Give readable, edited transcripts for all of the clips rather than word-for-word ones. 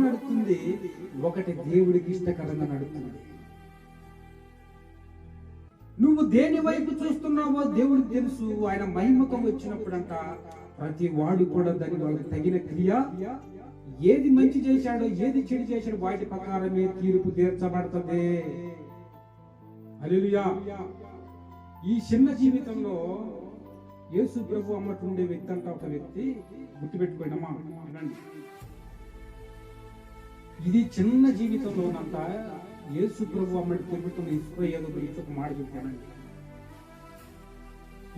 నడుస్తుంది, ఒకటి దేవుడికి ఇష్టకరంగా నడుస్తుంది. నువ్వు దేని వైపు చూస్తున్నావో దేవుడికి తెలుసు. ఆయన మహిమతో వచ్చినప్పుడంట ప్రతి వాడు కూడా దాని వాళ్ళకి తగిన క్రియ, ఏది మంచి చేశాడో ఏది చెడు చేశాడో వాటి ప్రకారమే తీర్పు తీర్చబడుతుంది. హల్లెలూయా. ఈ చిన్న జీవితంలో యేసు ప్రభు అమ్మటి ఉండే వ్యక్తి అంట ఒక వ్యక్తి, గుర్తుపెట్టుకోండమ్మా వినండి. ఇది చిన్న జీవితంలోనంత యేసు ప్రభు అమ్మటి తిరుగుతున్న ఇస్రాయేలు గురించి ఒక మాట చెప్పానండి.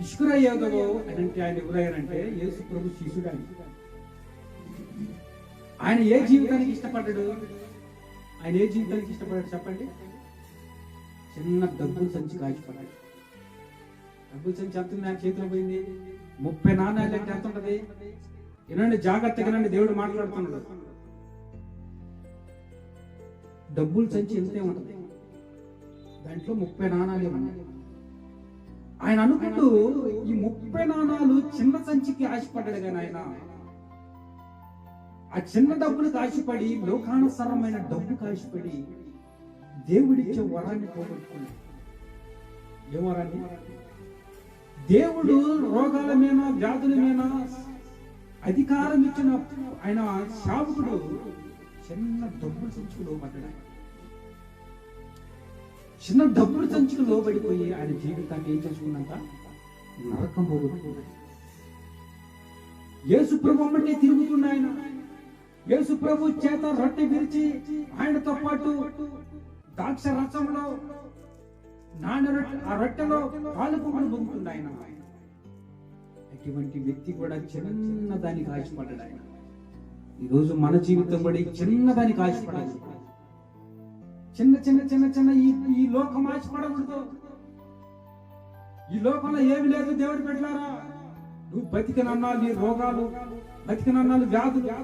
ఇస్రాయేలు అంటే ఆయన ఎవరైనంటే యేసు ప్రభు శిష్యుడు. ఆయన ఏ జీవితానికి ఇష్టపడ్డాడు? ఆయన ఏ జీవితానికి ఇష్టపడ్డాడు చెప్పండి? చిన్న డబ్బులు సంచి కాచిపడ్డాడు. డబ్బులు సంచి ఎంత ఆయన చేతిలో పోయింది? 30 నాణ్యాలు అంటే ఎంత ఉంటది? ఏనండి, జాగ్రత్తగా నండి, దేవుడు మాట్లాడుతున్నాడు. డబ్బులు సంచి ఎంతే ఉంటది, దాంట్లో 30 నాణాలే ఉన్నాయి. ఆయన అనుకుంటూ ఈ 30 నాణాలు చిన్న సంచికి ఆశపడ్డాడు. కానీ ఆయన ఆ చిన్న డబ్బులకు ఆశపడి, లోకానుసారమైన డబ్బుకు ఆశపడి దేవుడిచ్చే వరాన్ని పోగొట్టుకున్నాడు. ఏ వరాన్ని? దేవుడు రోగాల మీద, వ్యాధుల మీద అధికారం ఇచ్చిన ఆయన సేవకుడు చిన్న డబ్బుల సంచికి లోబడ్డాడు. చిన్న డబ్బుల సంచికి లోబడిపోయి ఆయన జీవితాన్ని ఏం చేసుకున్నంత నరకం పోగొట్టుకున్నాడు. యేసు ప్రభు అమ్మటే తిరుగుతున్న ఆయన, యేసు ప్రభు చేత రొట్టె విరిచి ఆయనతో పాటు ద్రాక్ష రసంలో ఆ రొట్టెలో పాలుపొంగులు పొందుతుంది ఆయన. అటువంటి వ్యక్తి కూడా చిన్నదానికి ఆశపడ్డాడు ఆయన. ఈరోజు మన జీవితం కూడా చిన్నదానికి ఆశపడాలి. చిన్న చిన్న చిన్న చిన్న ఈ లోకం ఆశపడకూడదు. ఈ లోకంలో ఏమి లేదు దేవుడు పెట్టారా. నువ్వు బతికినన్నాళ్ళు ఈ రోగాలు, బతికినన్నాళ్ళు వ్యాధులు,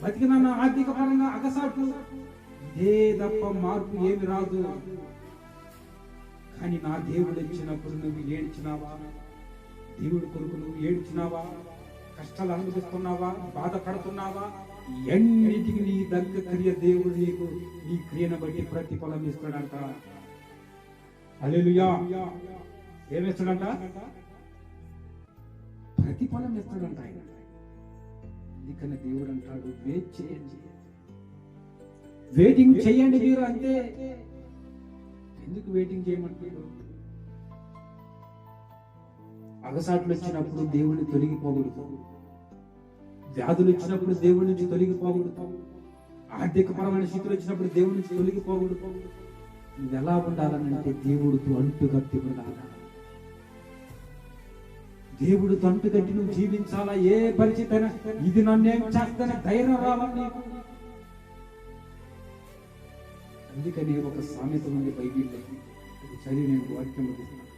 బతికినన్న ఆర్థిక పరంగా అగసాట్లు, ఇదే తప్ప మార్పు ఏమి రాదు. కానీ నా దేవుడు వచ్చినప్పుడు నువ్వు ఏడ్చినావా? దేవుడి కొరకు నువ్వు ఏడ్చినావా? కష్టాలు అనుభవిస్తున్నావా? బాధపడుతున్నావా? ఎన్నిటికి నీ దగ్గర క్రియ దేవుడు నీకు నీ క్రియను బట్టి ప్రతిఫలం ఇస్తాడంట. హల్లెలూయా. ఏమిస్తాడంట? ప్రతిఫలం ఇస్తాడంట ఆయన. అందుకని దేవుడు అంటాడు, వెయిట్ చేయండి, వెయిటింగ్ చేయండి మీరు అంతే. ఎందుకు వెయిటింగ్ చేయమంటారు? అగసాట్లు వచ్చినప్పుడు దేవుడిని తొలగిపోకూడదు, వ్యాధులు వచ్చినప్పుడు దేవుడి నుంచి తొలగిపోకూడదు, ఆర్థికపరమైన స్థితులు వచ్చినప్పుడు దేవుడి నుంచి తొలగిపోకూడదు. నువ్వు ఎలా ఉండాలనంటే దేవుడితో అంటుకట్టి ఉండాలి. దేవుడితో అంటుకట్టి నువ్వు జీవించాలా. ఏ పరిస్థితి అయినా ఇది నన్నేం చేస్తానే ధైర్యం రావాలి. అందుకని ఒక సామెత ఉంది బైబిల్లో, అది చదివి నేను వాక్యం ముగిస్తున్నాను.